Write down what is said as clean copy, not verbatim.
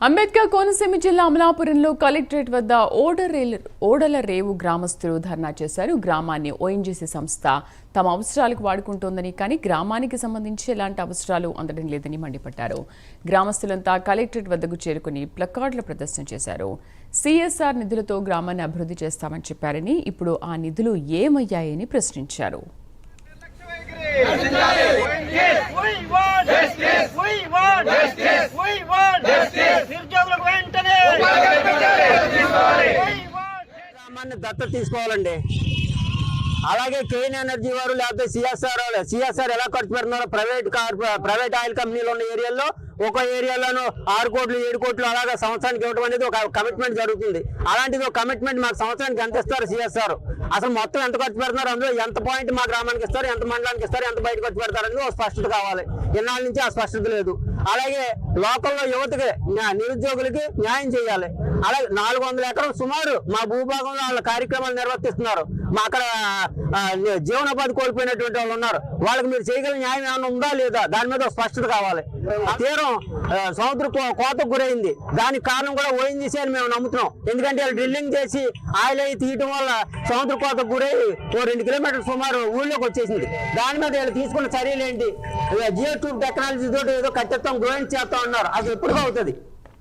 అంబేద్కర్ కోనసీమ జిల్లా అమలాపురంలో కలెక్టరేట్ వద్ద ఓడల రేవు గ్రామస్తులు ధర్నా చేశారు. గ్రామాన్ని ఓఎన్జీసీ సంస్థ తమ అవసరాలకు వాడుకుంటోందని, కానీ గ్రామానికి సంబంధించి ఎలాంటి అవసరాలు అందడం లేదని మండిపడ్డారు. గ్రామస్తులంతా కలెక్టరేట్ వద్దకు చేరుకుని ప్లకార్డుల ప్రదర్శన చేశారు. సిఎస్ఆర్ నిధులతో గ్రామాన్ని అభివృద్ధి చేస్తామని చెప్పారని, ఇప్పుడు ఆ నిధులు ఏమయ్యాయని ప్రశ్నించారు. దత్తత తీసుకోవాలండి. అలాగే కేన్ ఎనర్జీ వారు లేకపోతే సిఎస్ఆర్ ఎలా ఖర్చు పెడుతున్నారో ప్రైవేట్ ఆయిల్ కంపెనీలు ఉన్న ఏరియాల్లో ఒక ఏరియాలోనూ 6 కోట్లు 7 కోట్లు అలాగా సంవత్సరానికి ఇవ్వడం అనేది ఒక కమిట్మెంట్ జరుగుతుంది. అలాంటిది ఒక కమిట్మెంట్ మాకు సంవత్సరానికి ఎంత ఇస్తారు సిఎస్ఆర్, అసలు మొత్తం ఎంత ఖర్చు పెడుతున్నారు, అందులో ఎంత పాయింట్ మా గ్రామానికి ఇస్తారు, ఎంత మండలానికి ఇస్తారు, ఎంత బయట ఖర్చు పెడతారు అనేది ఒక స్పష్టత కావాలి. ఇన్నాళ్ళ నుంచి ఆ స్పష్టత లేదు. అలాగే లోకల్లో యువతకి నిరుద్యోగులకి న్యాయం చేయాలి. అలాగే 400 ఎకరం సుమారు మా భూభాగంలో వాళ్ళ కార్యక్రమాలు నిర్వర్తిస్తున్నారు. మా అక్కడ జీవనోపాధి కోల్పోయినటువంటి వాళ్ళు ఉన్నారు. వాళ్ళకి మీరు చేయగలిగిన న్యాయం ఏమైనా ఉందా లేదా, దాని మీద స్పష్టత కావాలి. తీరం సముద్ర కోతకు గురైంది. దానికి కారణం కూడా ఓఎన్జీసీ అని మేము నమ్ముతున్నాం. ఎందుకంటే వాళ్ళు డ్రిల్లింగ్ చేసి ఆయిల్ అయి తీయటం వల్ల సముద్ర కోతకు గురై 2 కిలోమీటర్ల సుమారు ఊళ్ళోకి వచ్చేసింది. దాని మీద వీళ్ళు తీసుకున్న చర్యలు ఏంటి? జియో ట్యూబ్ టెక్నాలజీ తోటి ఏదో కట్టెత్తాం, గ్రోయింగ్ చేస్తాం అన్నారు. అది ఎప్పుడు అవుతుంది?